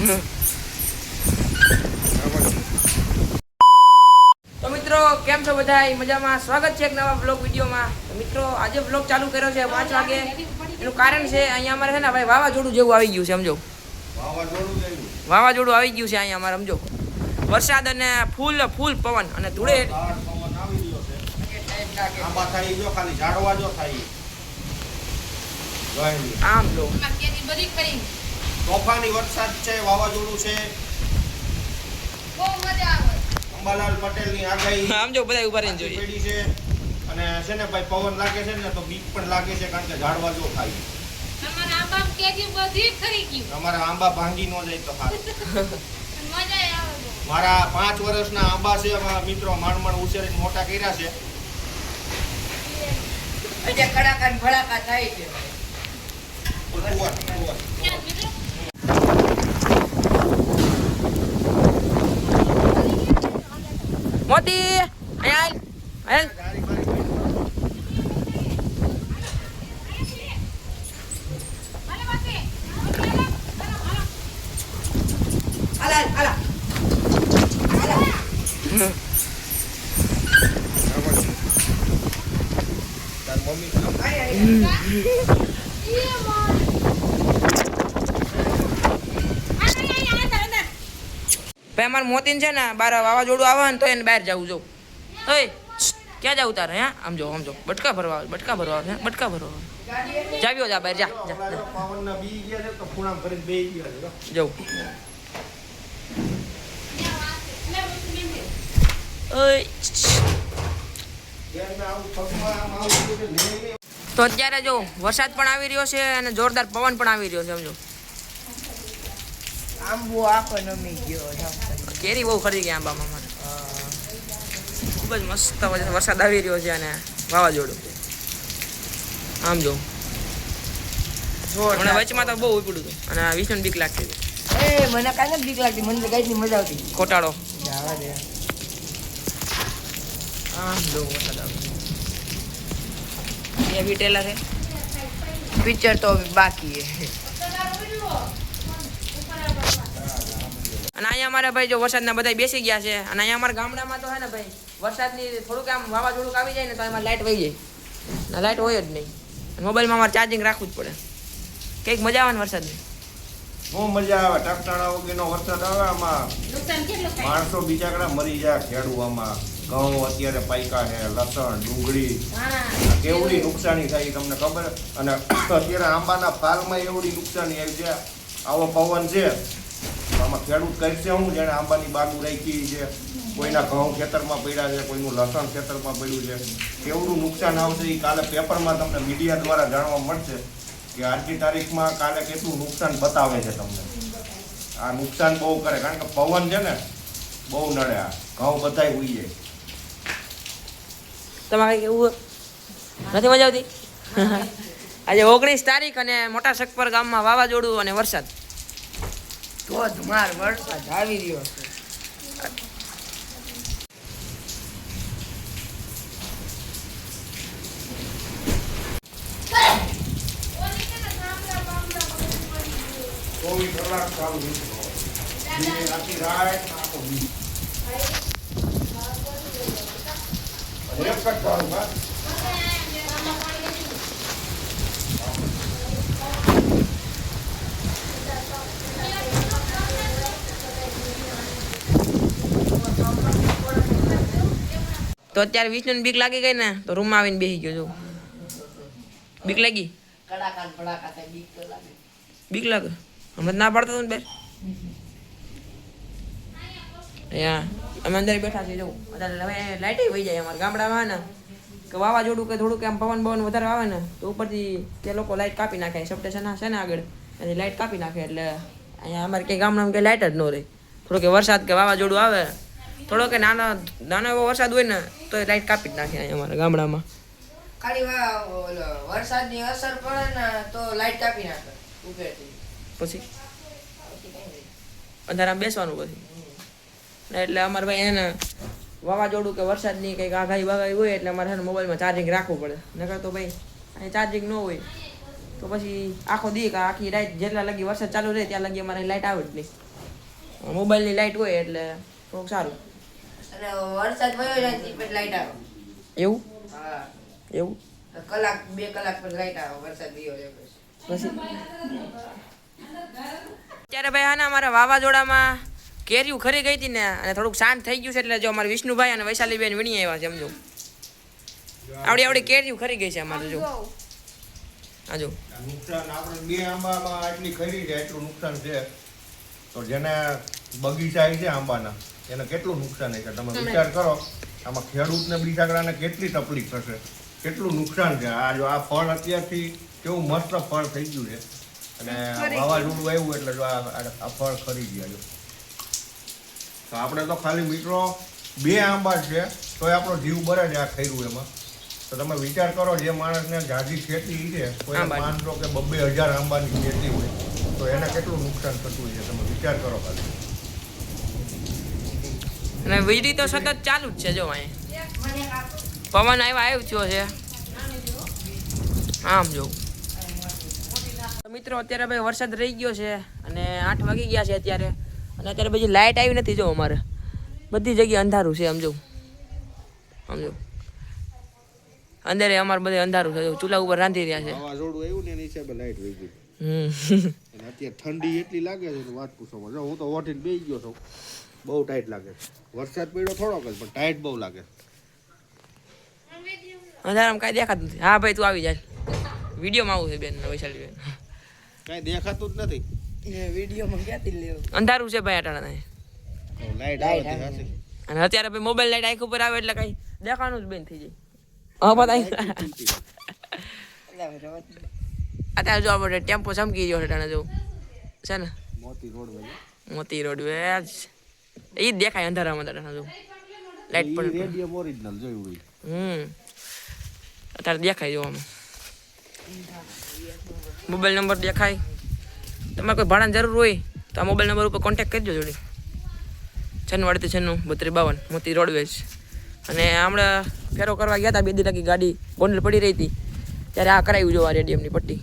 તો મિત્રો કેમ છો બધા? મજામાં? સ્વાગત છે એક નવા બ્લોગ વિડીયોમાં. મિત્રો આજે બ્લોગ ચાલુ કર્યો છે 5 વાગે. એનું કારણ છે અહીંયા અમારે છે ને ભાઈ વાવાઝોડું જેવું આવી ગયું છે, સમજો. વાવાઝોડું આવી ગયું છે અહીંયા અમારે, સમજો. વરસાદ અને ફૂલ પવન અને ધૂળે આમ લો તોફાની વરસાદ છે, વાવાઝોડું છે. બહુ મજા આવે. અંબાલાલ પટેલની આગાહી આમ જો બધા ઉભા રહીને જોઈએ પેડી છે. અને છે ને ભાઈ પવન લાગે છે ને તો બીક પણ લાગે છે, કારણ કે ઝાડવા જો ખાય. અમારા આંબા કેજી બધી ખરી ગયું. અમારા આંબા ભાંગી ન જાય તો સારું. મજા આવે. મારા 5 વર્ષના આંબા છે, મિત્રો માંડ ઉછેરીને મોટા કર્યા છે. આજે કડાકા ને ભડાકા થાય છે. મોતી અહીંયા હાલ ભાઈ અમારે મોતીન છે ને બાર વાવાઝોડું આવે ને તો એને બહાર જવું જો. ઓય ક્યાં જવું તારે? હે આમ જો બટકા ભરવા આવે હે બટકા ભરવા આવે. જાવ્યો જા બહાર જા પવનના બી ગયા છે તો ખૂણામાં ભરીને બેહી ગયા છે. જવું. ઓય તો અત્યારે જો વરસાદ પણ આવી રહ્યો છે અને જોરદાર પવન પણ આવી રહ્યો છે, સમજો. આંબો આખો નમી ગયો. કેરી બહુ ખરી ગયા આંબામાં મને. ખૂબ જ મસ્ત વરસાદ આવી રહ્યો છે અને વાવાઝોડું આમ જો. હમણાં વચમાં તો બહુ ઉપડ્યું હતું અને વિષ્ણુ બીક લાગતી હતી. એ મને કાંઈ બીક લાગતી, મને તો ગાઈડની મજા આવતી. ખોટાડો જવા દે. આમ જો વરસાદ આવે. એ વીટેલા છે પિક્ચર તો બાકી છે. અને અહીંયા અમારે ભાઈ જો વરસાદના બધા બેસી ગયા છે. અને અહીંયા અમારા ગામડામાં તો છે ને ભાઈ વરસાદની થોડુંક આમ વાવાઝોડું આવી જાય ને તો એમાં લાઇટ વહી જાય. ના લાઇટ હોય જ નહીં. મોબાઈલમાં અમારે ચાર્જિંગ રાખવું જ પડે. કંઈક મજા આવે ને વરસાદની. બહુ મજા આવે. ટકટાણા વગેરેનો વરસાદ આવે, આમાં માણસો બીજાકડા મરી જાય. ખેડૂવામાં ઘઉં અત્યારે પાયકા છે, લસણ, ડુંગળી, કેવડી નુકસાની થાય તમને ખબર. અને અત્યારે આંબાના ફાલમાં એવડી નુકસાની આવી છે. આવો પવન છે, આમાં ખેડૂત કરશે હું, જેને આંબાની બાગુ રાખી છે, કોઈના ઘઉં ખેતરમાં પડ્યા છે, કોઈનું લસણ ખેતરમાં પડ્યું છે. કેવડું નુકસાન આવશે એ કાલે પેપરમાં તમને મીડિયા દ્વારા જાણવા મળશે કે આજની તારીખમાં કાલે કેટલું નુકસાન બતાવે છે તમને. આ નુકસાન બહુ કરે, કારણ કે પવન છે ને બહુ નડે. આ ઘઉં બધાય ઉઈ જાય. તમારે કેવું નથી મજા આવતી? આજે 19 તારીખ અને મોટા સકપર ગામમાં વાવાઝોડું અને વરસાદ. ધોધમાર વરસાદ આવી રહ્યો છે. તો અત્યારે વિષ્ણુને બીક લાગી ગઈ ને તો રૂમમાં આવીને બેસી ગયો જો. બીક લાગી? કડાકા ને ભડાકા થાય, બીક તો લાગે. બીક લાગે? હમણાં ના પાડતો ને બેર. અમે અંદર બેઠા છીએ જો. અત્યારે હવે લાઇટ વહી જાય અમારા ગામડામાં ને કે વાવાઝોડું કે થોડુંક આમ પવન વધારે આવે ને તો ઉપરથી તે લોકો લાઇટ કાપી નાખે. સબસ્ટેશન છે ને આગળ એની લાઇટ કાપી નાખે. એટલે અહીંયા અમારે કંઈ ગામડામાં કંઈ લાઇટ જ ન રહે. થોડો કે વરસાદ કે વાવાઝોડું આવે, થોડો કે નાનો એવો વરસાદ હોય ને તો એ લાઇટ કાપી જ નાખે અહીંયા અમારા ગામડામાં. ખાલી વરસાદની અસર પડે ને તો લાઈટ કાપી નાખે ઉપરથી. પછી અંધારામાં બેસવાનું પછી. એટલે અમારે ભાઈ એને વાવાઝોડું કે વરસાદની કંઈક આગાહી બાગાહી હોય એટલે અમારે મોબાઈલમાં ચાર્જિંગ રાખવું પડે. નકર તો ભાઈ અહીં ચાર્જિંગ ન હોય તો પછી આખો દી આખી રાત જેટલા લગી વરસાદ ચાલુ રહે ત્યાં લગી અમારે લાઇટ આવે જ નહીં. મોબાઈલની લાઇટ હોય એટલે થોડુંક સારું. અને વરસાદ વયો જાય તે પછી લાઈટ આવે. એવું હા, એવું કલાક 2 કલાક પછી લાઈટ આવે વરસાદ વયો જાય પછી. પછી અત્યારે ભાઈ આના અમારા વાવાઝોડામાં કેરીઓ ખરી ગઈ હતી ને અને થોડુંક શાંત થઈ ગયું છે એટલે જો અમારે વિષ્ણુભાઈ અને વૈશાલીબેન વીણી આવ્યા છે સમજો. આવડી કેરીઓ ખરી ગઈ છે અમારે જો. હા જો નુકસાન આપણે 2 આંબામાં આટલી ખરી છે એટલું નુકસાન છે. તો જેને બગીચા છે આંબાના એને કેટલું નુકસાન છે તમે વિચાર કરો. આમાં ખેડૂતને બિચારાને કેટલી તકલીફ થશે, કેટલું નુકસાન છે. આ જો આ ફળ અત્યારથી કેવું મસ્ત ફળ થઈ ગયું છે અને વાવાઝોડું આવ્યું એટલે જો આ ફળ ખરી ગયા જો. તો આપણે તો ખાલી મિત્રો 2 આંબા છે તોય આપણો જીવ બરે છે આ ખૈરું એમાં. તો તમે વિચાર કરો જે માણસને જાજી ખેતી છે કોઈ 500 કે 2,000 આંબાની ખેતી હોય તો એને કેટલું નુકસાન થતું હોય છે તમે વિચાર કરો ખાલી. અને વીજળી તો સતત ચાલુ જ છે જો અહીંયા પવન આવ્યો થયો છે આમ જો. મિત્રો અત્યારે ભાઈ વરસાદ રહી ગયો છે અને 8 વાગી ગયા છે અત્યારે અને અત્યારે પછી લાઇટ આવી નથી જો અમારે બધી જગ્યાએ અંધારું છે સમજો સમજો. અંદરે અમારે બધે અંધારું છે ચૂલા ઉપર રાંધી રહ્યા છે. વાવાઝોડું આવ્યું ને એની હિસાબે લાઈટ વહી ગઈ. અને અત્યારે ઠંડી એટલી લાગે છે વાત પૂછો. જો હું તો ઓઠીને બેસી ગયો છું. બહુ ટાઈટ લાગે છે. વરસાદ પડ્યો થોડોક જ પણ ટાઈટ બહુ લાગે. અંધારામાં કાંઈ દેખાતું નથી. હા ભાઈ તું આવી જાય વિડીયોમાં આવું છે બેન વૈશાલી બેન. કાંઈ દેખાતું જ નથી. વિડીયોમાં ક્યાંથી લેવું? અંધારું છે ભાઈ અટાણા. લાઈટ આવે છે હાથી. અને અત્યારે ભાઈ મોબાઈલ લાઈટ આંખ ઉપર આવે એટલે કઈ દેખાવાનું જ બંધ થઈ જાય. હા બતાવી અત્યારે જો આપણે ટેમ્પો ચમકી ગયો છે ટાણે જો છે ને મોતી રોડ વેજ એ જ દેખાય અંધારામાં ટાણે જો લાઈટ પણ રેડિયમ ઓરિજિનલ જોયું હોય. અત્યારે દેખાય જો આમાં મોબાઈલ નંબર દેખાય. તમારે કોઈ ભાડાની જરૂર હોય તો આ મોબાઈલ નંબર ઉપર કોન્ટેક્ટ કરજો જોડી 963892 મોતી રોડવેજ. અને હમણાં ફેરો કરવા ગયા હતા 2 દી લાગી ગાડી ગોંડલ પડી રહી હતી ત્યારે આ કરાવ્યું જો આ રેડિયમની પટ્ટી.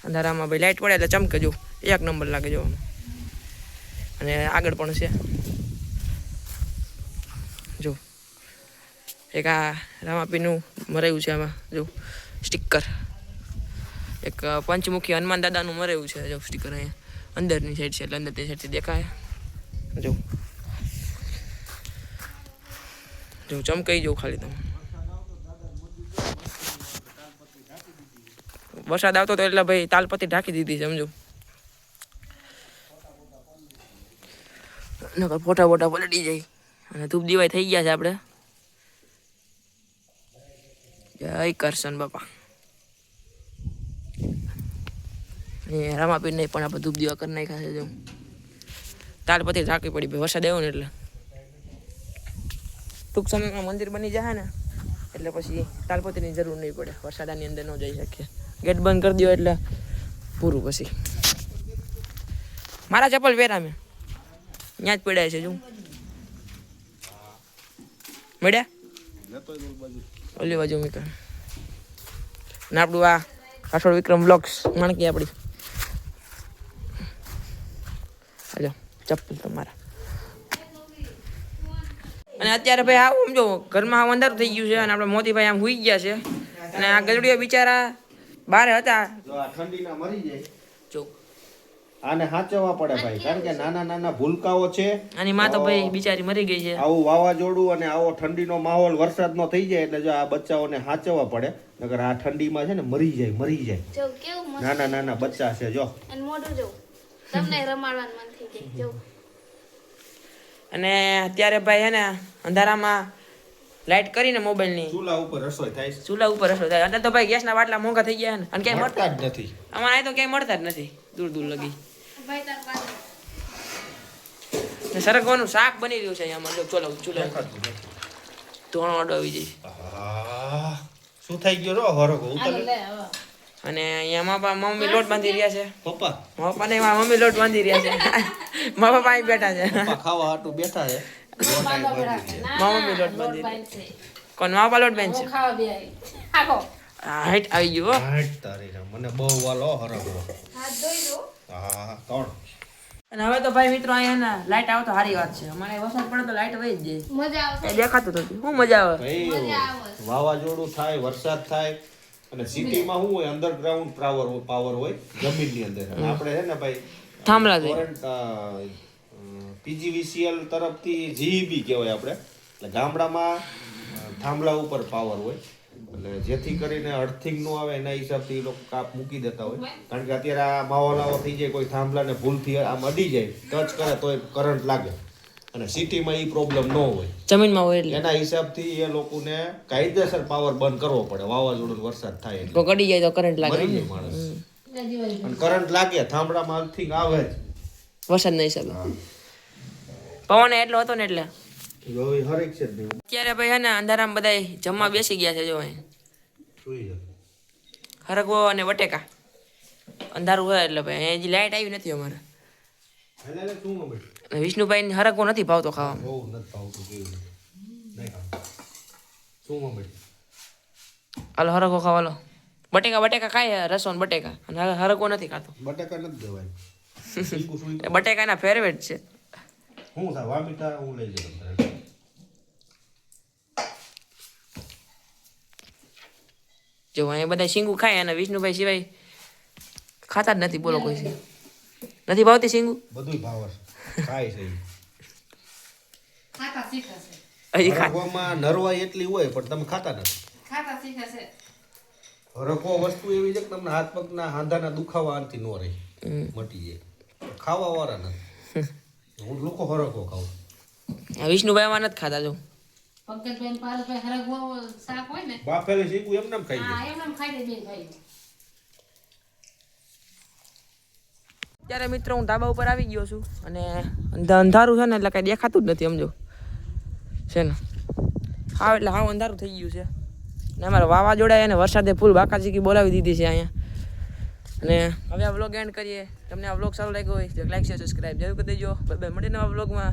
અંધારામાં ભાઈ લાઇટ પડે એટલે ચમકે જો 1 નંબર લાગે જો. અને આગળ પણ છે જો એક આ રામાપીનું મરાયું છે આમાં જો સ્ટીકર. એક પંચમુખી હનુમાન દાદાનું મરેલું છે જો સ્ટીકર અહીંયા અંદરની સાઈડ છે એટલે અંદરની સાઈડથી દેખાય જો જો ચમકાઈ જવું ખાલી તમે. વરસાદ આવતો હતો એટલે ભાઈ તાલપત્રી ઢાંકી દીધી સમજો. નકર ફોટા બોટા પલટી જાય અને ધૂપ દીવાય થઈ ગયા છે આપણે. જય કરશન બાપા. એ રામાપીર નહીં પણ આપણે ધૂપ દીવા કરી નાખ્યા છે જો. તાલપત્રી ઢાંકવી પડી ભાઈ વરસાદ આવ્યો ને એટલે. ટૂંક સમયમાં મંદિર બની જાય ને એટલે પછી તાલપત્રીની જરૂર નહીં પડે. વરસાદાની અંદર ન જઈ શકીએ. ગેટ બંધ કરી દો એટલે પૂરું. પછી મારા ચપ્પલ પહેરા મેં ત્યાં જ પડ્યા છે જો મળ્યા ઓલી બાજુ મીકર ને આપણું આ રાઠોડ વિક્રમ બ્લોગ્સ માણકી આપણી. હાલો ચપ્પલ તમારા. અને અત્યારે ભાઈ આવું સમજો ઘરમાં આવું અંધારું થઈ ગયું છે અને આપણે મોતીભાઈ આમ હુઈ ગયા છે અને આ ગજડીઓ બિચારા બહાર હતા જો આ ઠંડીના મરી જાય જો. આને સાચવવા પડે ભાઈ કારણ કે નાના નાના ભૂલકાઓ છે. આની માં તો ભાઈ બિચારી મરી ગઈ છે. આવું વાવાઝોડું અને આવો ઠંડીનો માહોલ વરસાદનો થઈ જાય એટલે જો આ બચ્ચાઓને સાચવવા પડે નકર આ ઠંડીમાં છે ને મરી જાય. જો કેવું મસ્ત નાના નાના બચ્ચા છે જો. અને મોઢું જો તમને રમાડવાનું મન થઈ જાય જો. અને અત્યારે ભાઈ હે ને અંધારામાં લાઈટ કરીને મોબાઈલની ચૂલા ઉપર રસોઈ થાય છે. ચૂલા ઉપર રસોઈ થાય. અત્યારે તો ભાઈ ગેસના બાટલા મોંઘા થઈ ગયા ને અને ક્યાંય મળતા મળતા જ નથી. અમારે અહીં તો ક્યાંય મળતા જ નથી દૂર દૂર લગી. ભાઈ તાર પાસે ને સરગવાનું શાક બની રહ્યું છે અહીંયા જો ચૂલા ધોણો અડો આવી જાય. આહ, શું થઈ ગયો રો હરકો ઉતર અને અહીંયા મમ્મી લોટ બાંધી રહ્યા છે. પપ્પા પપ્પા ને મમ્મી લોટ બાંધી રહ્યા છે. મારા પપ્પા અહીં બેઠા છે. પપ્પા ખાવા હાટુ બેઠા છે. મમ્મી લોટ બાંધી કોણ માપા લોટ બેન છે. હાઈટ આવી ગયો હાટ તારી મને બહુ વાલો હરકો. હાથ ધોઈ દો. હા કોણ અને હવે તો ભાઈ મિત્રો અહીંયા લાઈટ આવે તો સારી વાત છે. અમારે વરસાદ પડે તો લાઈટ વહી જ જાય. મજા આવશે. કઈ દેખાતું નથી. શું મજા આવે? ભાઈ વાવાઝોડું થાય, વરસાદ થાય અને સિટીમાં શું હોય, અંડરગ્રાઉન્ડ પાવર હોય જમીનની અંદર. અને આપણે છે ને ભાઈ થાંભલા છે. પીજીવીસીએલ તરફથી જીઈબી કહેવાય આપણે. એટલે ગામડામાં થાંભલા ઉપર પાવર હોય, એટલે જેથી કરીને અર્થિંગ નું આવે એના હિસાબથી એ લોકો કાપ મૂકી દેતા હોય. કારણ કે અત્યારે આ માહોલ આવો થઈ જાય, કોઈ થાંભલાને ભૂલથી આમ અડી જાય, ટચ કરે તો કરંટ લાગે. અને સિટીમાં એ પ્રોબ્લેમ ન હોય, જમીનમાં હોય એટલે એના હિસાબથી એ લોકોને કાયદેસર પાવર બંધ કરવો પડે. વાવાઝોડું વરસાદ થાય એટલે કોઈ ગડી જાય તો કરંટ લાગે. મરી જાય માણસ. અને કરંટ લાગે થાંભલામાં અર્થિંગ આવે જ વરસાદના હિસાબે. પવન એટલો હતો ને એટલે હરેક છે જ નહીં. અત્યારે ભાઈ હે ને અંધારામાં બધા જમવા બેસી ગયા છે. જો અહીં સુઈ જાય. હરગવો અને બટેકા અંધારું હોય એટલે ભાઈ હજી લાઈટ આવી નથી અમારે. એટલે શું મમ્મી અને વિષ્ણુભાઈ હરગવો નથી ભાવતો ખાવામાં. બહુ નથી ભાવતું કેવું નહીં ખાવ. શું મમ્મી હાલો હરગવો ખાવા લો. બટેકા ખાય રસો ને બટેકા, અને હરગવો નથી ખાતો. બટાકા નથી દેવાય. એ બટેકા એના ફેવરેટ છે. હું થાય વામીટા હું લઈ જતો. જો અહીંયા બધા શીંગું ખાય અને વિષ્ણુભાઈ સિવાય ખાતા જ નથી. બોલો કોઈ નથી ભાવતી શીંગું? બધું ભાવે ખાય છે. ખાતા શીખાશે. હજી ખા હરખવામાં નરવાઈ એટલી હોય પણ તમે ખાતા નથી. ખાતા શીખાશે. હરખો વસ્તુ એવી છે કે તમને હાથ પગના હાંધાના દુખાવા આનથી ન રહે, મટી જાય. ખાવા વાળા નથી. હું લોકો હરખો ખાઉં. વિષ્ણુભાઈ માં નથી ખાતા. જો પંકજભાઈ પાલભાઈ હરગવો શાક હોય ને, બાફેલી શીખું એમને એમ ખાઈ જાય. હા એમ ખાઈ લે બે ભાઈ. ત્યારે મિત્રો હું ધાબા ઉપર આવી ગયો છું અને અંધારું છે ને એટલે કઈ દેખાતું જ નથી. સમજો છે ને હા, એટલે હાવ અંધારું થઈ ગયું છે. ને અમારે વાવાઝોડા અને વરસાદે ફૂલ બાકાચીકી બોલાવી દીધી છે અહીંયા. અને હવે આ વ્લોગ એન્ડ કરીએ. તમને આ વ્લોગ સારો લાગ્યો હોય તો લાઈક શેર સબસ્ક્રાઈબ જરૂર કરી દેજો. મળીએ નવા વ્લોગમાં.